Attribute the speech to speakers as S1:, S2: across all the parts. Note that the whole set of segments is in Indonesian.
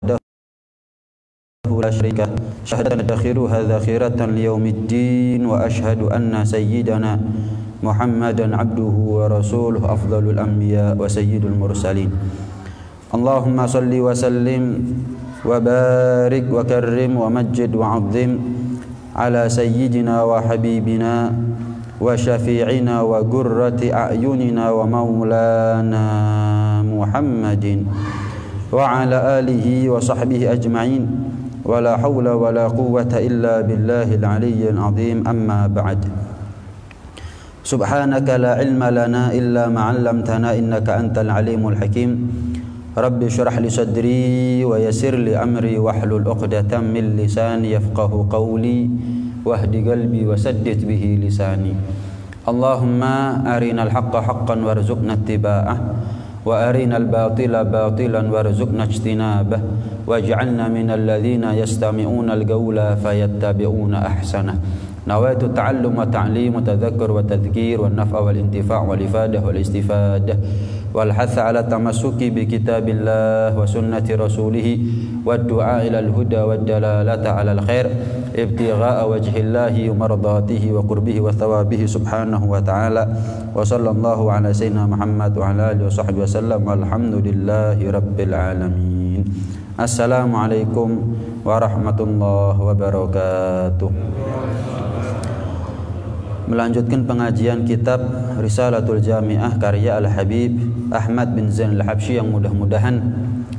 S1: لا شريك له شهادة ندخرها ذخيرة ليوم الدين وأشهد أن سيدنا محمدا عبده ورسوله أفضل الأنبياء وسيد المرسلين اللهم صل وسلم وبارك وكرم ومجد وعظم على سيدنا وحبيبنا وشفيعنا وقرة أعيننا ومولانا محمد وعلى آله وصحبه أجمعين ولا حول ولا قوة إلا بالله العلي العظيم أما بعد سبحانك لا علم لنا إلا ما علمتنا إنك أنت العليم الحكيم رب اشرح لي صدري ويسر لي أمري واحلل عقدة من لساني يفقه قولي واهد قلبي وسدد به لساني اللهم أرنا الحق حقا وارزقنا اتباعه وأرنا الباطل باطلا وارزقنا اجتنابه واجعلنا من الذين يستمعون القول فيتبعون أحسنه نويت التعلم والتعليم والتذكر والتذكير والنفع والانتفاع والإفادة والاستفادة والحث على التمسك بكتاب الله وسنة رسوله والدعاء إلى الهدى والدلالة على الخير ابتغاء وجه الله ومرضاته وقربه وثوابه سبحانه وتعالى وصلى الله على سيدنا محمد وعلى آله وصحبه وسلم والحمد لله رب العالمين السلام عليكم ورحمة الله وبركاته. Melanjutkan pengajian kitab Risalatul Jami'ah karya Al-Habib Ahmad bin Zain Al-Habsyi yang mudah-mudahan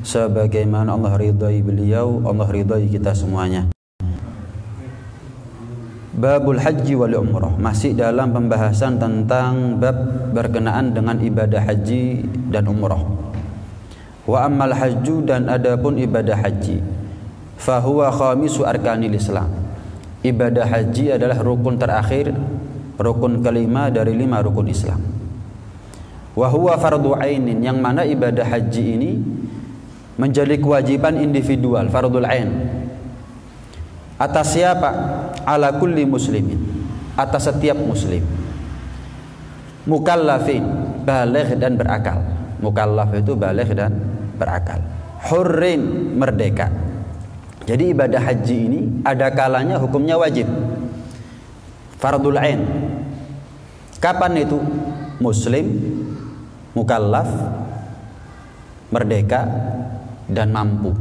S1: sebagaimana Allah ridai beliau, Allah ridai kita semuanya. Babul Haji wal Umrah, masih dalam pembahasan tentang bab berkenaan dengan ibadah haji dan umrah. Wa ammal hajju, dan adapun ibadah haji, fahuwa khamisu arkanil Islam. Ibadah haji adalah rukun terakhir, rukun kelima dari 5 rukun Islam. Wa huwa fardu ainin, yang mana ibadah haji ini menjadi kewajiban individual, fardul ain. Atas siapa? Ala kulli muslimin, atas setiap muslim. Mukallafin, baligh dan berakal. Mukallaf itu baligh dan berakal. Hurrin, merdeka. Jadi ibadah haji ini ada kalanya hukumnya wajib, fardul ain. Kapan itu? Muslim, mukallaf, merdeka, dan mampu.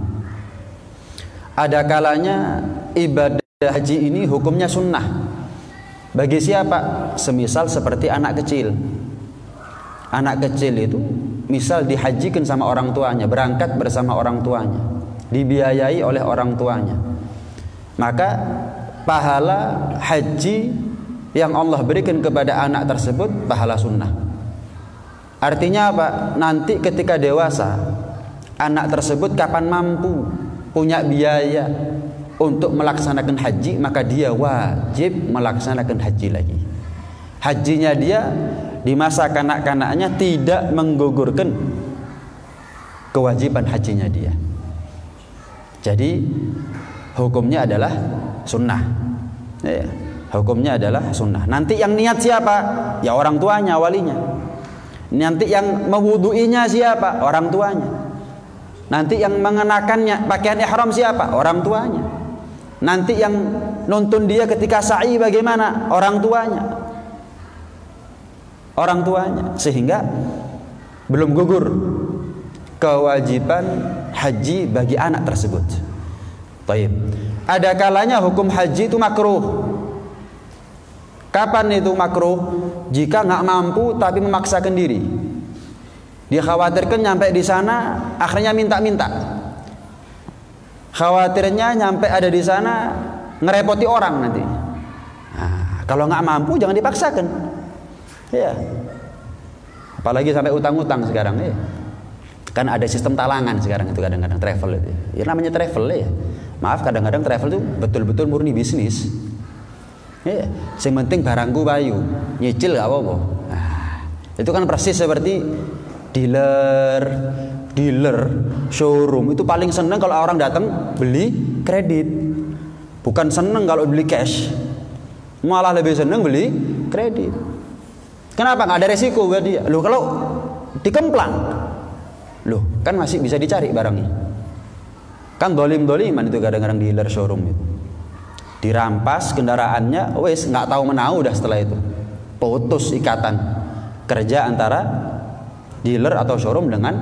S1: Ada kalanya ibadah haji ini hukumnya sunnah. Bagi siapa? Semisal seperti anak kecil. Anak kecil itu misal dihajikan sama orang tuanya, berangkat bersama orang tuanya, dibiayai oleh orang tuanya, maka pahala haji yang Allah berikan kepada anak tersebut pahala sunnah. Artinya apa? Nanti ketika dewasa, anak tersebut kapan mampu, punya biaya untuk melaksanakan haji, maka dia wajib melaksanakan haji lagi. Hajinya dia di masa kanak-kanaknya tidak menggugurkan kewajiban hajinya dia. Jadi hukumnya adalah sunnah. Ya, hukumnya adalah sunnah. Nanti yang niat siapa? Ya orang tuanya, walinya. Nanti yang mewuduinya siapa? Orang tuanya. Nanti yang mengenakannya pakaian ihram siapa? Orang tuanya. Nanti yang nuntun dia ketika sa'i bagaimana? Orang tuanya. Orang tuanya. Sehingga belum gugur kewajiban haji bagi anak tersebut. Baik. Ada kalanya hukum haji itu makruh. Kapan itu makruh? Jika nggak mampu tapi memaksakan diri. Dia khawatirkan nyampe di sana akhirnya minta-minta. Khawatirnya nyampe ada di sana ngerepoti orang nanti. Nah, kalau nggak mampu jangan dipaksakan. Ya. Apalagi sampai utang-utang sekarang ya. Kan ada sistem talangan sekarang itu kadang-kadang travel itu. Ya namanya travel ya. Maaf kadang-kadang travel itu betul-betul murni bisnis. Ya, yang penting barangku bayu, nyicil gak apa-apa. Nah, itu kan persis seperti dealer, showroom itu paling seneng kalau orang datang beli kredit. Bukan seneng kalau beli cash. Malah lebih seneng beli kredit. Kenapa? Nggak ada resiko buat dia. Loh kalau dikemplang, loh kan masih bisa dicari barangnya. Kan dolim-doliman itu kadang-kadang dealer showroom itu. Dirampas kendaraannya, wes nggak tahu menau udah setelah itu. Putus ikatan kerja antara dealer atau showroom dengan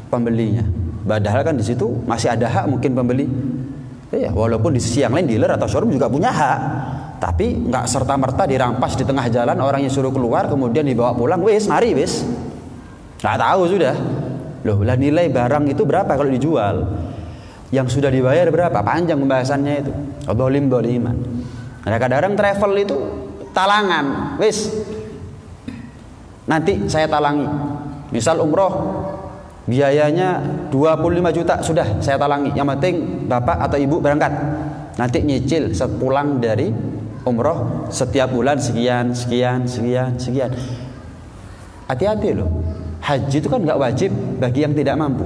S1: pembelinya. Padahal kan di situ masih ada hak mungkin pembeli. Ya, walaupun di sisi yang lain dealer atau showroom juga punya hak, tapi nggak serta-merta dirampas di tengah jalan, orangnya suruh keluar kemudian dibawa pulang, wes mari wes. Nggak tahu sudah. Loh, lah nilai barang itu berapa kalau dijual? Yang sudah dibayar berapa? Panjang pembahasannya itu. Dolim-doliman. Ada kadang-kadang travel itu talangan. Wis, nanti saya talangi. Misal umroh biayanya 25 juta, sudah saya talangi. Yang penting bapak atau ibu berangkat. Nanti nyicil sepulang dari umroh setiap bulan sekian. Hati-hati loh. Haji itu kan nggak wajib bagi yang tidak mampu.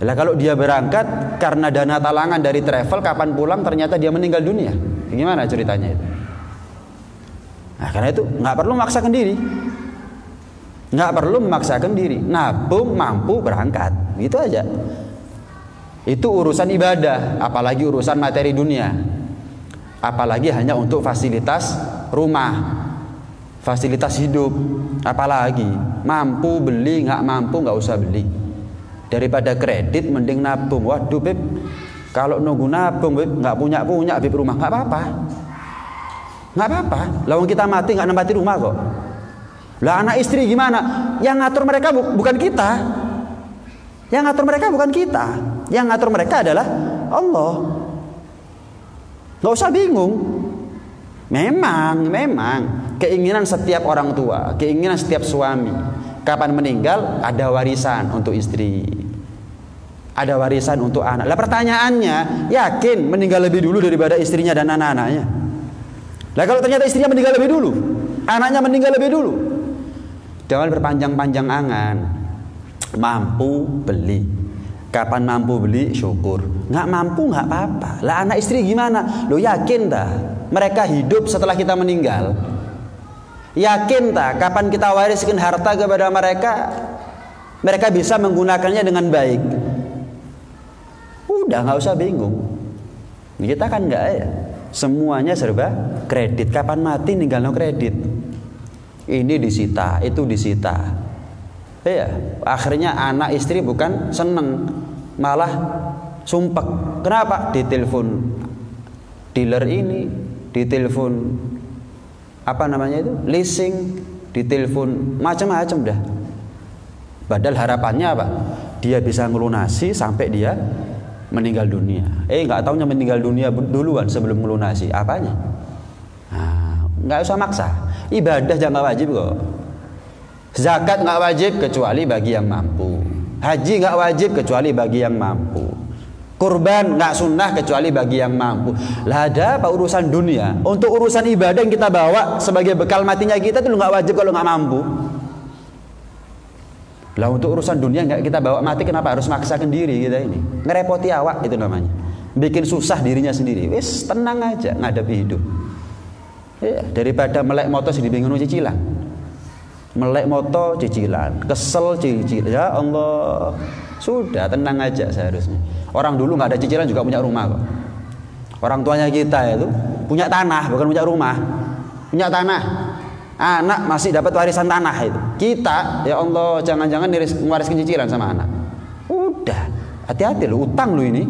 S1: Lah kalau dia berangkat karena dana talangan dari travel, kapan pulang ternyata dia meninggal dunia, gimana ceritanya itu? Nah, karena itu nggak perlu memaksakan diri, nabung mampu berangkat, gitu aja. Itu urusan ibadah, apalagi urusan materi dunia, apalagi hanya untuk fasilitas rumah, fasilitas hidup, apalagi mampu beli, nggak mampu nggak usah beli. Daripada kredit mending nabung. Waduh Beb, kalau nunggu nabung Beb, nggak punya Beb rumah, nggak apa-apa. Lawan kita mati nggak nempati rumah kok. Lah anak istri gimana? Yang ngatur mereka bukan kita. Yang ngatur mereka adalah Allah. Nggak usah bingung. Memang keinginan setiap orang tua, keinginan setiap suami, kapan meninggal ada warisan untuk istri, ada warisan untuk anak. Lah pertanyaannya, yakin meninggal lebih dulu daripada istrinya dan anak-anaknya? Lah kalau ternyata istrinya meninggal lebih dulu, anaknya meninggal lebih dulu, jangan berpanjang-panjang angan. Mampu beli, kapan mampu beli syukur, nggak mampu nggak apa-apa. Lah anak istri gimana? Lo yakin dah mereka hidup setelah kita meninggal? Yakin tak kapan kita wariskan harta kepada mereka bisa menggunakannya dengan baik? Udah nggak usah bingung. Kita kan nggak ya, semuanya serba kredit. Kapan mati ninggal no kredit. Ini disita, itu disita. Ya, akhirnya anak istri bukan seneng, malah sumpek. Kenapa? Ditelepon dealer ini, ditelepon apa namanya itu, leasing, ditelepon macam-macam dah. Padahal harapannya apa? Dia bisa ngelunasi sampai dia meninggal dunia. Nggak taunya meninggal dunia duluan sebelum melunasi. Apanya? Nah, nggak usah maksa. Ibadah jangan wajib kok. Zakat nggak wajib kecuali bagi yang mampu. Haji nggak wajib kecuali bagi yang mampu. Kurban nggak sunnah kecuali bagi yang mampu. Lah ada apa urusan dunia? Untuk urusan ibadah yang kita bawa sebagai bekal matinya kita itu nggak wajib kalau nggak mampu. Lah untuk urusan dunia nggak kita bawa mati, kenapa harus maksakan diri kita ini? Ngerepoti awak itu namanya. Bikin susah dirinya sendiri. Wis tenang aja ngadepi hidup. Ya, daripada melek motor sih dibingung cicilan. Melek motor cicilan, kesel cicilan. Ya Allah, sudah tenang aja seharusnya. Orang dulu nggak ada cicilan juga punya rumah kok. Orang tuanya kita itu punya tanah, bukan punya rumah, punya tanah. Anak masih dapat warisan tanah itu. Kita, ya Allah, jangan-jangan mewariskan cicilan sama anak. Udah, hati-hati lo, utang lo ini.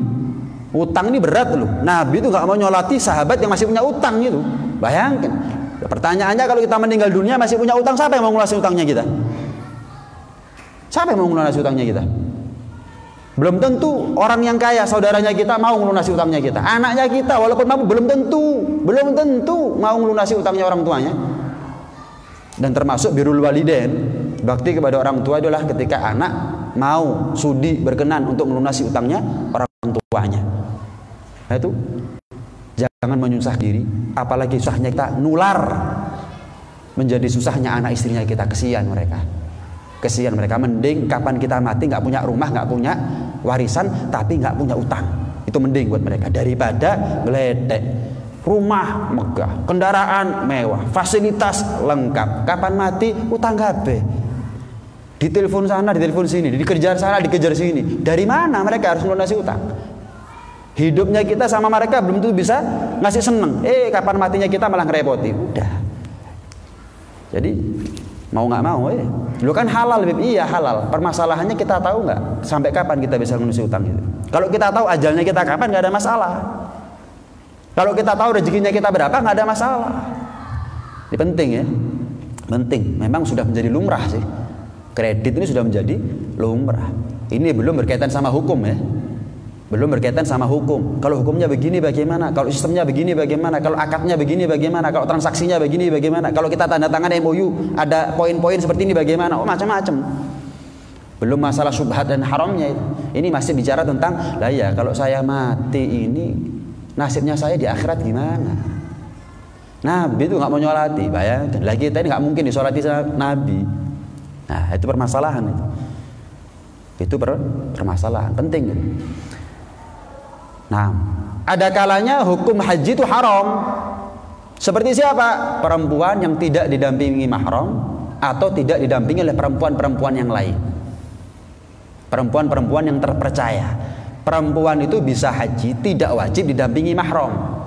S1: Utang ini berat lo. Nabi itu nggak mau nyolati sahabat yang masih punya utang itu. Bayangkan. Pertanyaannya kalau kita meninggal dunia masih punya utang, siapa yang mau ngelunasi utangnya kita? Siapa yang mau ngelunasi utangnya kita? Belum tentu orang yang kaya, saudaranya kita mau ngelunasi utangnya kita. Anaknya kita walaupun mampu belum tentu mau ngelunasi utangnya orang tuanya. Dan termasuk birrul walidain, bakti kepada orang tua adalah ketika anak mau sudi berkenan untuk melunasi utangnya orang tuanya. Nah itu jangan menyusah diri, apalagi susahnya kita nular menjadi susahnya anak istrinya kita. Kesian mereka. Mending kapan kita mati nggak punya rumah, nggak punya warisan, tapi nggak punya utang. Itu mending buat mereka daripada ngeledek. Rumah megah, kendaraan mewah, fasilitas lengkap, kapan mati utang kabeh. Ditelepon sana, ditelepon sini, dikejar sana, dikejar sini. Dari mana mereka harus melunasi utang? Hidupnya kita sama mereka belum tentu bisa ngasih seneng. Kapan matinya kita malah ngerepoti. Udah. Jadi mau nggak mau, lu kan halal, iya halal. Permasalahannya kita tahu nggak sampai kapan kita bisa melunasi utang itu. Kalau kita tahu ajalnya kita kapan, nggak ada masalah. Kalau kita tahu rezekinya kita berapa, nggak ada masalah. Ini penting ya, penting. Memang sudah menjadi lumrah sih. Kredit ini sudah menjadi lumrah. Ini belum berkaitan sama hukum ya. Belum berkaitan sama hukum. Kalau hukumnya begini bagaimana? Kalau sistemnya begini bagaimana? Kalau akadnya begini bagaimana? Kalau transaksinya begini bagaimana? Kalau kita tanda tangan MOU ada poin-poin seperti ini bagaimana? Macam-macam. Belum masalah syubhat dan haramnya itu. Ini masih bicara tentang lah ya kalau saya mati ini nasibnya saya di akhirat gimana? Nabi itu nggak mau nyolati, bayangkan. Lagi kita ini nggak mungkin disolati sama Nabi. Nah itu permasalahan itu. Itu permasalahan penting. Nah, ada kalanya hukum haji itu haram. Seperti siapa? Perempuan yang tidak didampingi mahram atau tidak didampingi oleh perempuan-perempuan yang lain. Perempuan-perempuan yang terpercaya. Perempuan itu bisa haji tidak wajib didampingi mahram.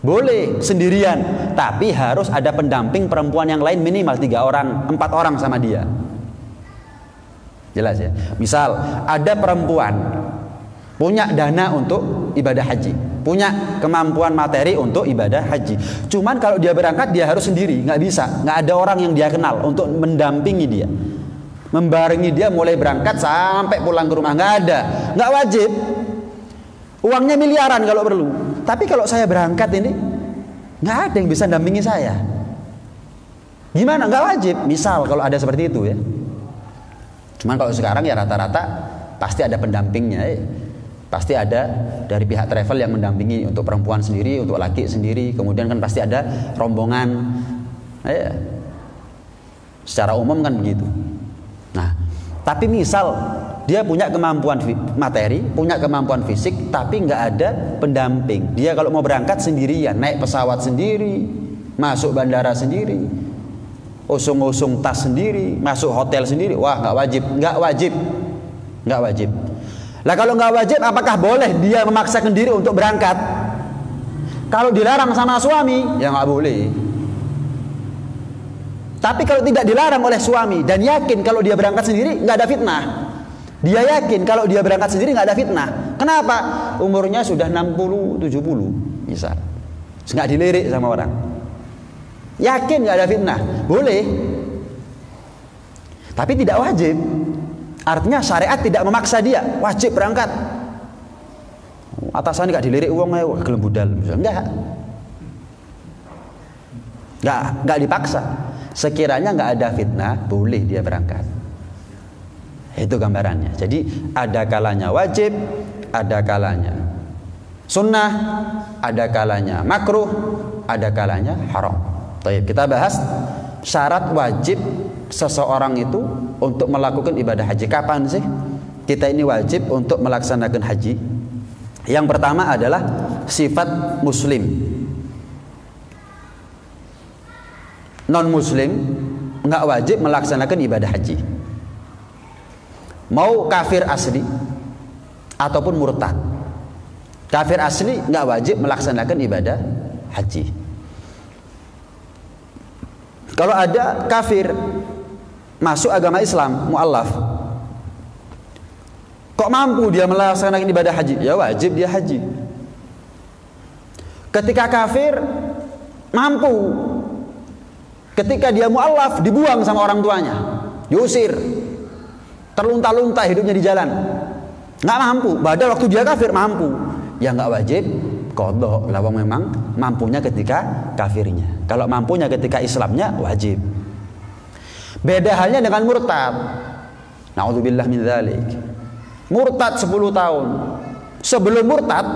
S1: Boleh sendirian, tapi harus ada pendamping perempuan yang lain minimal 3 orang, 4 orang sama dia. Jelas ya? Misal ada perempuan punya dana untuk ibadah haji, punya kemampuan materi untuk ibadah haji. Cuman kalau dia berangkat dia harus sendiri, nggak bisa, nggak ada orang yang dia kenal untuk mendampingi dia, membarengi dia mulai berangkat sampai pulang ke rumah, nggak ada, nggak wajib. Uangnya miliaran kalau perlu. Tapi kalau saya berangkat ini nggak ada yang bisa dampingi saya. Gimana? Nggak wajib. Misal kalau ada seperti itu ya. Cuman kalau sekarang ya rata-rata pasti ada pendampingnya. Pasti ada dari pihak travel yang mendampingi untuk perempuan sendiri, untuk laki sendiri. Kemudian kan pasti ada rombongan. Secara umum kan begitu. Nah, tapi misal dia punya kemampuan materi, punya kemampuan fisik, tapi nggak ada pendamping. Dia kalau mau berangkat sendirian, naik pesawat sendiri, masuk bandara sendiri, usung-usung tas sendiri, masuk hotel sendiri. Wah, nggak wajib, nggak wajib, nggak wajib. Lah kalau nggak wajib, apakah boleh dia memaksakan diri untuk berangkat? Kalau dilarang sama suami, ya nggak boleh. Tapi kalau tidak dilarang oleh suami dan yakin kalau dia berangkat sendiri nggak ada fitnah, dia yakin kalau dia berangkat sendiri nggak ada fitnah. Kenapa? Umurnya sudah 60, 70 misal, nggak dilirik sama orang. Yakin nggak ada fitnah, boleh. Tapi tidak wajib. Artinya syariat tidak memaksa dia wajib berangkat. Atasan nggak dilirik uang, gelem budal, nggak dipaksa. Sekiranya nggak ada fitnah, boleh dia berangkat. Itu gambarannya. Jadi ada kalanya wajib, ada kalanya sunnah, ada kalanya makruh, ada kalanya haram. Baik, kita bahas syarat wajib seseorang itu untuk melakukan ibadah haji. Kapan sih kita ini wajib untuk melaksanakan haji? Yang pertama adalah sifat muslim. Non muslim nggak wajib melaksanakan ibadah haji. Mau kafir asli ataupun murtad. Kafir asli nggak wajib melaksanakan ibadah haji. Kalau ada kafir masuk agama Islam, mu'allaf, kok mampu dia melaksanakan ibadah haji? Ya wajib dia haji. Ketika kafir mampu, ketika dia mu'allaf dibuang sama orang tuanya, diusir, terlunta-lunta hidupnya di jalan, nggak mampu. Padahal waktu dia kafir mampu, ya nggak wajib qadha. Lawang memang mampunya ketika kafirnya. Kalau mampunya ketika Islamnya wajib. Beda halnya dengan murtad. Na'udzubillah min dzalik. Murtad 10 tahun. Sebelum murtad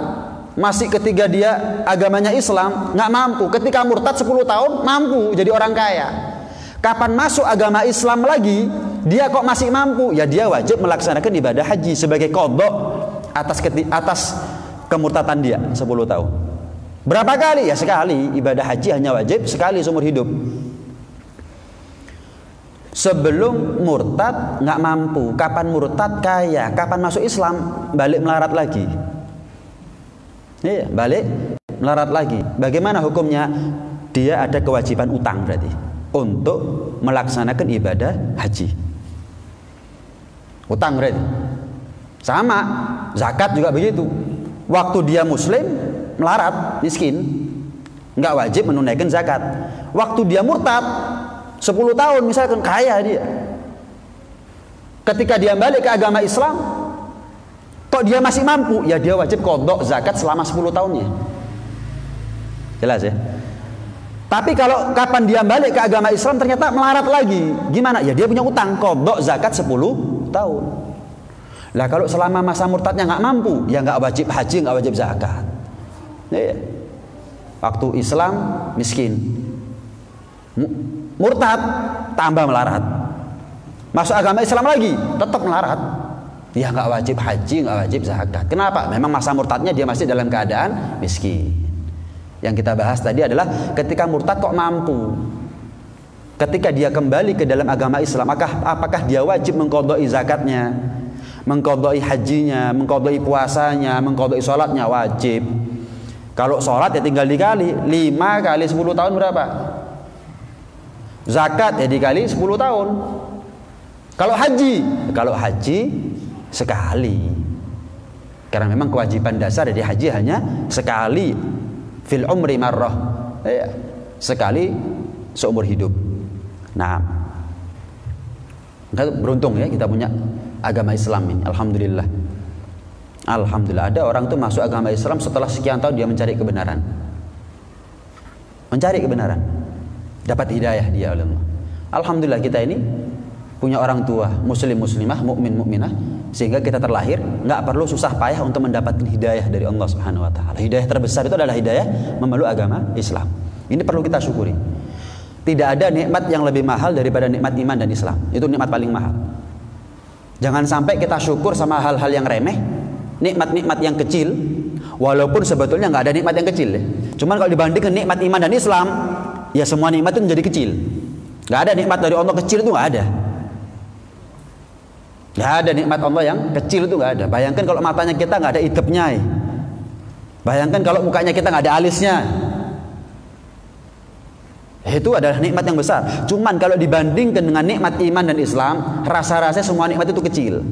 S1: masih ketika dia agamanya Islam nggak mampu. Ketika murtad 10 tahun mampu jadi orang kaya. Kapan masuk agama Islam lagi dia kok masih mampu? Ya dia wajib melaksanakan ibadah haji sebagai qadha atas kemurtadan dia 10 tahun. Berapa kali? Ya sekali. Ibadah haji hanya wajib sekali seumur hidup. Sebelum murtad nggak mampu, kapan murtad kaya, kapan masuk Islam balik melarat lagi. Iya, balik melarat lagi. Bagaimana hukumnya? Dia ada kewajiban utang berarti untuk melaksanakan ibadah haji. Utang berarti. Sama, zakat juga begitu. Waktu dia muslim melarat, miskin, nggak wajib menunaikan zakat. Waktu dia murtad 10 tahun misalkan kaya dia. Ketika dia balik ke agama Islam, kok dia masih mampu, ya dia wajib qadha zakat selama 10 tahunnya. Jelas ya? Tapi kalau kapan dia balik ke agama Islam ternyata melarat lagi, gimana? Ya dia punya utang, qadha zakat 10 tahun. Lah kalau selama masa murtadnya nggak mampu, ya nggak wajib haji, nggak wajib zakat. Ya. Waktu Islam miskin, murtad tambah melarat, masuk agama Islam lagi tetap melarat, ya nggak wajib haji, nggak wajib zakat. Kenapa? Memang masa murtadnya dia masih dalam keadaan miskin. Yang kita bahas tadi adalah ketika murtad kok mampu, ketika dia kembali ke dalam agama Islam, apakah dia wajib mengqadai zakatnya, mengqadai hajinya, mengqadai puasanya, mengqadai sholatnya? Wajib. Kalau sholat ya tinggal dikali 5 kali 10 tahun berapa? Zakat ya dikali 10 tahun. Kalau haji sekali. Karena memang kewajiban dasar dari haji hanya sekali fil umri marrah. Ya, sekali seumur hidup. Nah, beruntung ya kita punya agama Islam ini. Alhamdulillah. Alhamdulillah, ada orang tuh masuk agama Islam setelah sekian tahun dia mencari kebenaran. Mencari kebenaran. Dapat hidayah dia oleh Allah. Alhamdulillah kita ini punya orang tua muslim muslimah, mukmin mukminah, sehingga kita terlahir nggak perlu susah payah untuk mendapatkan hidayah dari Allah Subhanahu wa taala. Hidayah terbesar itu adalah hidayah memeluk agama Islam. Ini perlu kita syukuri. Tidak ada nikmat yang lebih mahal daripada nikmat iman dan Islam. Itu nikmat paling mahal. Jangan sampai kita syukur sama hal-hal yang remeh, nikmat-nikmat yang kecil, walaupun sebetulnya nggak ada nikmat yang kecil ya. Cuman kalau dibandingkan nikmat iman dan Islam, ya semua nikmat itu menjadi kecil. Nggak ada nikmat dari Allah kecil itu nggak ada. Nggak ada nikmat Allah yang kecil itu nggak ada. Bayangkan kalau matanya kita nggak ada idepnya ya. Bayangkan kalau mukanya kita nggak ada alisnya. Itu adalah nikmat yang besar. Cuman kalau dibandingkan dengan nikmat iman dan Islam, rasa-rasanya semua nikmat itu kecil.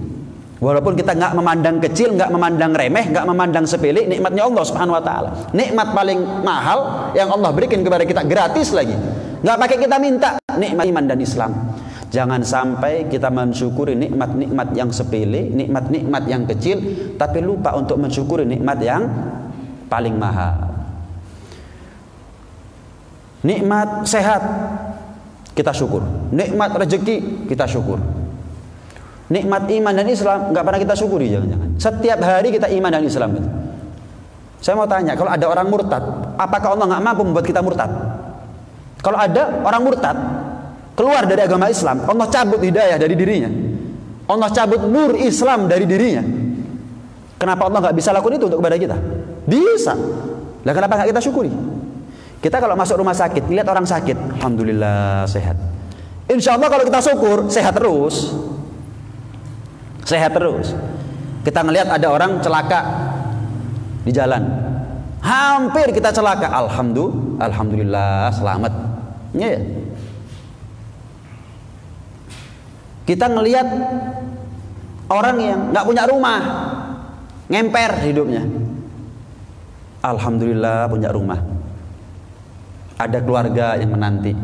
S1: Walaupun kita nggak memandang kecil, nggak memandang remeh, nggak memandang sepele, nikmatnya Allah Subhanahu Wa Taala. Nikmat paling mahal yang Allah berikan kepada kita gratis lagi, nggak pakai kita minta. Nikmat iman dan Islam. Jangan sampai kita mensyukuri nikmat-nikmat yang sepele, nikmat-nikmat yang kecil, tapi lupa untuk mensyukuri nikmat yang paling mahal. Nikmat sehat kita syukur, nikmat rezeki kita syukur. Nikmat iman dan Islam nggak pernah kita syukuri, jangan-jangan. Setiap hari kita iman dan Islam gitu. Saya mau tanya, kalau ada orang murtad, apakah Allah nggak mampu membuat kita murtad? Kalau ada orang murtad keluar dari agama Islam, Allah cabut hidayah dari dirinya, Allah cabut nur Islam dari dirinya. Kenapa Allah nggak bisa lakukan itu untuk kepada kita? Bisa. Lah kenapa nggak kita syukuri? Kita kalau masuk rumah sakit, lihat orang sakit, alhamdulillah sehat. Insya Allah kalau kita syukur, sehat terus. Sehat terus. Kita ngelihat ada orang celaka di jalan, hampir kita celaka, alhamdulillah selamat. Ya. Kita ngelihat orang yang nggak punya rumah, ngemper hidupnya, alhamdulillah punya rumah. Ada keluarga yang menanti.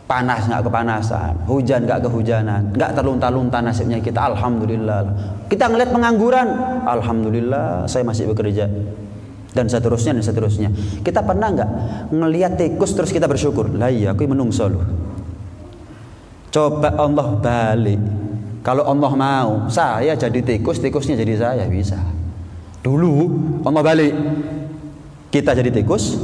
S1: Panas nggak kepanasan, hujan nggak kehujanan, nggak terlunta-lunta nasibnya kita, alhamdulillah. Kita ngelihat pengangguran, alhamdulillah saya masih bekerja, dan seterusnya dan seterusnya. Kita pernah nggak ngelihat tikus terus kita bersyukur? Lah iya, aku menungso loh. Coba Allah balik, kalau Allah mau saya jadi tikus, tikusnya jadi saya, bisa. Dulu Allah balik, kita jadi tikus,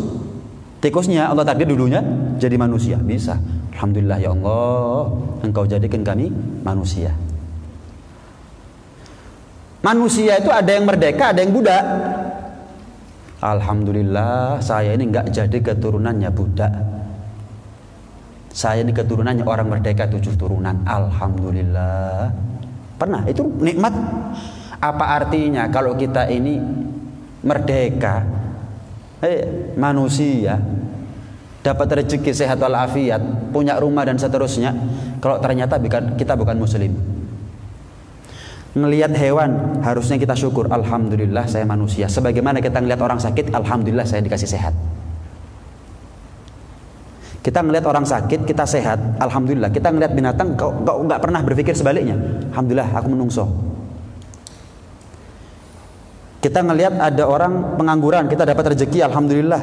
S1: tikusnya Allah takdir dulunya jadi manusia, bisa. Alhamdulillah ya Allah, Engkau jadikan kami manusia. Manusia itu ada yang merdeka, ada yang budak. Alhamdulillah saya ini nggak jadi keturunannya budak. Saya ini keturunannya orang merdeka 7 turunan. Alhamdulillah. Pernah, itu nikmat. Apa artinya kalau kita ini merdeka, manusia, dapat rezeki sehat walafiat, punya rumah dan seterusnya, kalau ternyata kita bukan muslim. Ngelihat hewan harusnya kita syukur, alhamdulillah saya manusia. Sebagaimana kita ngelihat orang sakit, alhamdulillah saya dikasih sehat. Kita ngelihat orang sakit, kita sehat, alhamdulillah. Kita ngelihat binatang, kok nggak pernah berpikir sebaliknya, alhamdulillah aku menungso. Kita ngelihat ada orang pengangguran, kita dapat rezeki, alhamdulillah,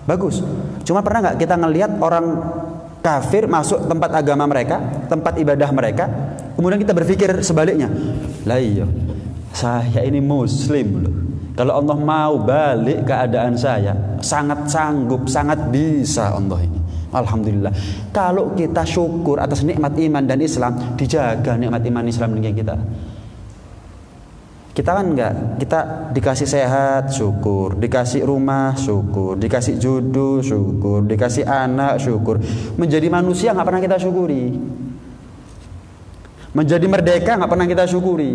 S1: bagus. Cuma pernah nggak kita ngelihat orang kafir masuk tempat agama mereka, tempat ibadah mereka, kemudian kita berpikir sebaliknya, lah iya, saya ini muslim loh. Kalau Allah mau balik keadaan saya, sangat sanggup, sangat bisa Allah ini. Alhamdulillah. Kalau kita syukur atas nikmat iman dan Islam, dijaga nikmat iman Islam dengan kita. Kita kan enggak, kita dikasih sehat, syukur, dikasih rumah, syukur, dikasih jodoh, syukur, dikasih anak, syukur. Menjadi manusia nggak pernah kita syukuri. Menjadi merdeka nggak pernah kita syukuri.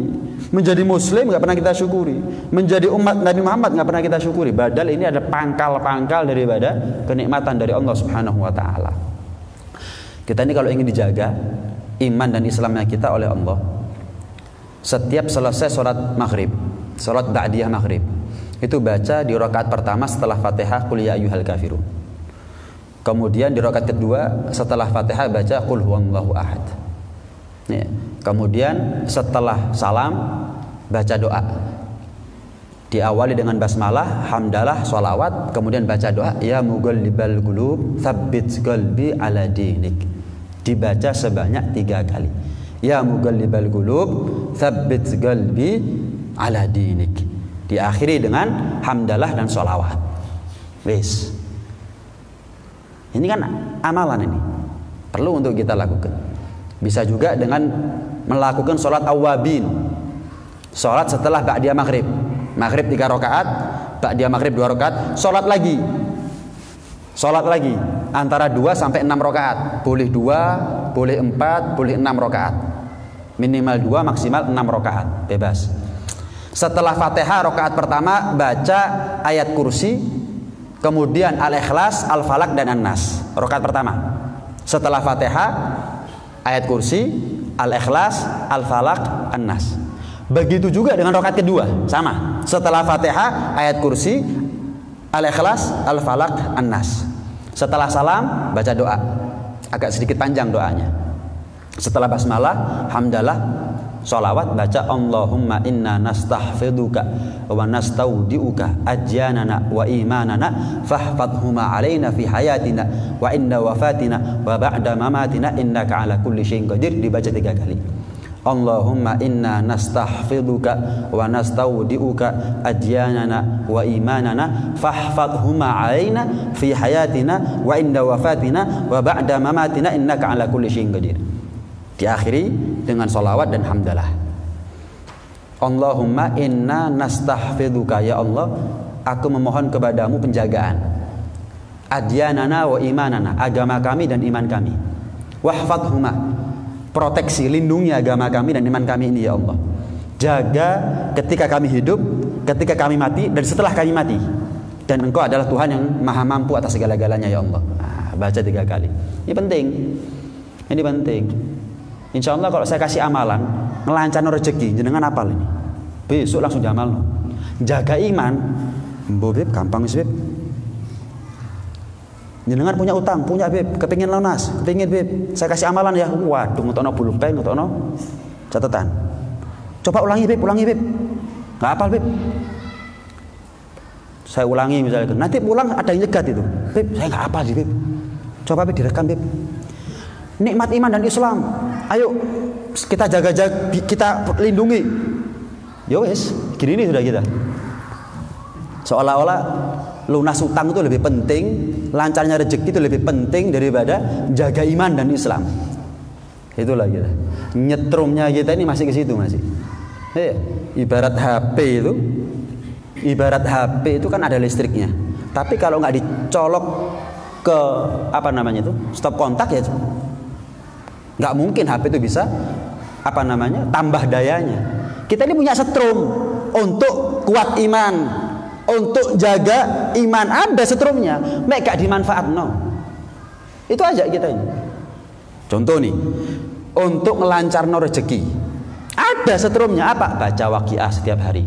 S1: Menjadi muslim nggak pernah kita syukuri. Menjadi umat Nabi Muhammad nggak pernah kita syukuri. Padahal ini ada pangkal-pangkal daripada kenikmatan dari Allah Subhanahu wa taala. Kita ini kalau ingin dijaga iman dan Islamnya kita oleh Allah, setiap selesai sholat maghrib, sholat ba'diyah maghrib, itu baca di rakaat pertama setelah Fatihah qul ya ayyuhal kafirun. Kemudian di rakaat kedua setelah Fatihah baca qul huwallahu ahad. Ya. Kemudian setelah salam baca doa. Diawali dengan basmalah, hamdalah, sholawat, kemudian baca doa ya muqallibal qulub tsabbit qalbi ala dinik. Dibaca sebanyak 3 kali. Ya muqallibal qulub tsabbit qalbi ala dinik. Diakhiri dengan hamdalah dan sholawat. Wis. Ini kan amalan ini. Perlu untuk kita lakukan. Bisa juga dengan melakukan sholat awwabin, sholat setelah ba'diyah maghrib. Maghrib 3 rakaat, ba'diyah maghrib 2 rakaat, sholat lagi antara 2 sampai 6 rakaat. Boleh 2, boleh 4, boleh 6 rakaat. Minimal 2, maksimal 6 rakaat, bebas. Setelah Fatihah rakaat pertama baca ayat kursi, kemudian Al-Ikhlas, Al-Falaq dan An-Nas. Rakaat pertama. Setelah Fatihah ayat kursi, Al-Ikhlas, Al-Falaq, An-Nas. Begitu juga dengan rakaat kedua, sama. Setelah Fatihah, ayat kursi, Al-Ikhlas, Al-Falaq, An-Nas. Setelah salam, baca doa. Agak sedikit panjang doanya. Setelah basmalah, hamdalah, sholawat, baca Allahumma inna nastahfiduka wa nastaudiuka ajyanana wa imanana fahfadhuma alaina fi hayatina wa inda wafatina wa ba'da mamatina innaka ala kulli syai'in qadir. Dibaca 3 kali. Allahumma inna nastahfiduka wa nastaudiuka ajyanana wa imanana fahfadhuma alaina fi hayatina wa inda wafatina wa ba'da mamatina innaka ala kulli syai'in qadir. Diakhiri dengan sholawat dan hamdalah. Allahumma inna nastahfiduka, ya Allah, aku memohon kepadamu penjagaan. Adyanana wa imanana, agama kami dan iman kami. Wahfadhuma, proteksi, lindungi agama kami dan iman kami ini ya Allah. Jaga ketika kami hidup, ketika kami mati, dan setelah kami mati. Dan Engkau adalah Tuhan yang maha mampu atas segala-galanya ya Allah. Baca 3 kali. Ini penting. Ini penting. Insya Allah kalau saya kasih amalan ngelancarno rezeki, jenengan apal ini. Besok langsung jamal. Jaga iman, beb, gampang sih beb. Jenengan punya utang, punya beb, kepingin lunas, kepingin beb. Saya kasih amalan ya, waduh, ngutokno pulpen, ngutokno catatan. Coba ulangi beb, nggak apal beb. Saya ulangi misalnya, nanti pulang ada yang nyegat itu, beb, saya nggak apal sih beb. Coba beb direkam beb. Nikmat iman dan Islam. Ayo kita jaga-jaga, kita lindungi. Ya wes, gini sudah kita. Seolah-olah lunas utang itu lebih penting, lancarnya rezeki itu lebih penting daripada jaga iman dan Islam. Itulah kita. Nyetrumnya kita ini masih ke situ masih. Ibarat HP itu kan ada listriknya. Tapi kalau nggak dicolok ke apa namanya itu, stop kontak ya nggak mungkin HP itu bisa apa namanya tambah dayanya. Kita ini punya setrum untuk kuat iman, untuk jaga iman, ada setrumnya, mek gak dimanfaatno. Itu aja kita ini. Contoh nih, untuk ngelancarno rezeki, ada setrumnya apa? Baca waqiah setiap hari.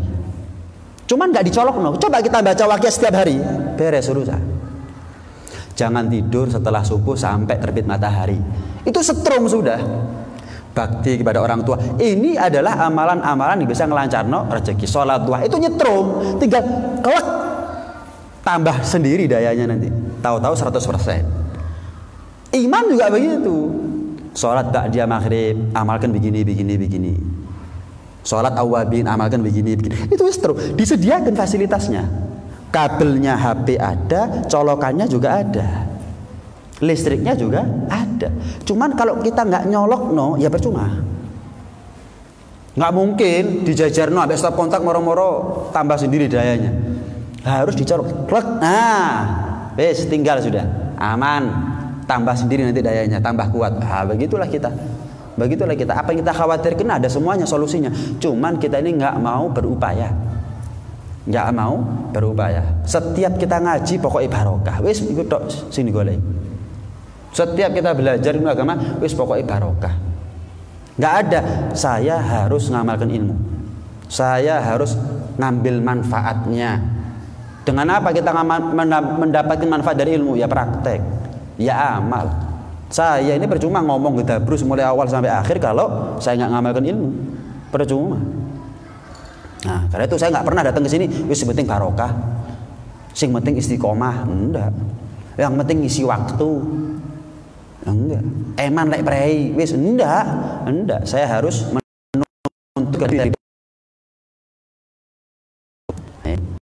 S1: Cuman nggak dicolokno. Coba kita baca waqiah setiap hari, beres urusan. Jangan tidur setelah subuh sampai terbit matahari. Itu setrum sudah. Bakti kepada orang tua. Ini adalah amalan-amalan yang bisa ngelancarno rezeki. Sholat duha itu nyetrum. Tinggal kelak tambah sendiri dayanya nanti. Tahu-tahu 100%. Iman juga begitu. Sholat ba'da maghrib amalkan begini. Sholat awabin amalkan begini. Itu setrum. Disediakan fasilitasnya. Kabelnya HP ada, colokannya juga ada, listriknya juga ada. Cuman kalau kita nggak nyolok ya percuma. Nggak mungkin dijajarno sampai stop kontak moro-moro tambah sendiri dayanya. Harus dicolok. Nah, wes tinggal sudah aman. Tambah sendiri nanti dayanya, tambah kuat. Begitulah kita. Apa yang kita khawatirkan ada semuanya solusinya. Cuman kita ini nggak mau berupaya. Setiap kita ngaji pokoknya barokah. Wis ikut tok sini golek. Setiap kita belajar ilmu agama, wis pokoknya barokah. Nggak ada saya harus ngamalkan ilmu. Saya harus ngambil manfaatnya. Dengan apa kita mendapatkan manfaat dari ilmu? Ya praktek, ya amal. Saya ini percuma ngomong gedabrus mulai awal sampai akhir kalau saya nggak ngamalkan ilmu. Percuma. Nah, karena itu saya nggak pernah datang ke sini. Wis penting barokah, sing penting istiqomah, enggak. Yang penting isi waktu, enggak. Eman lek prei, wis enggak. Saya harus menuntut dari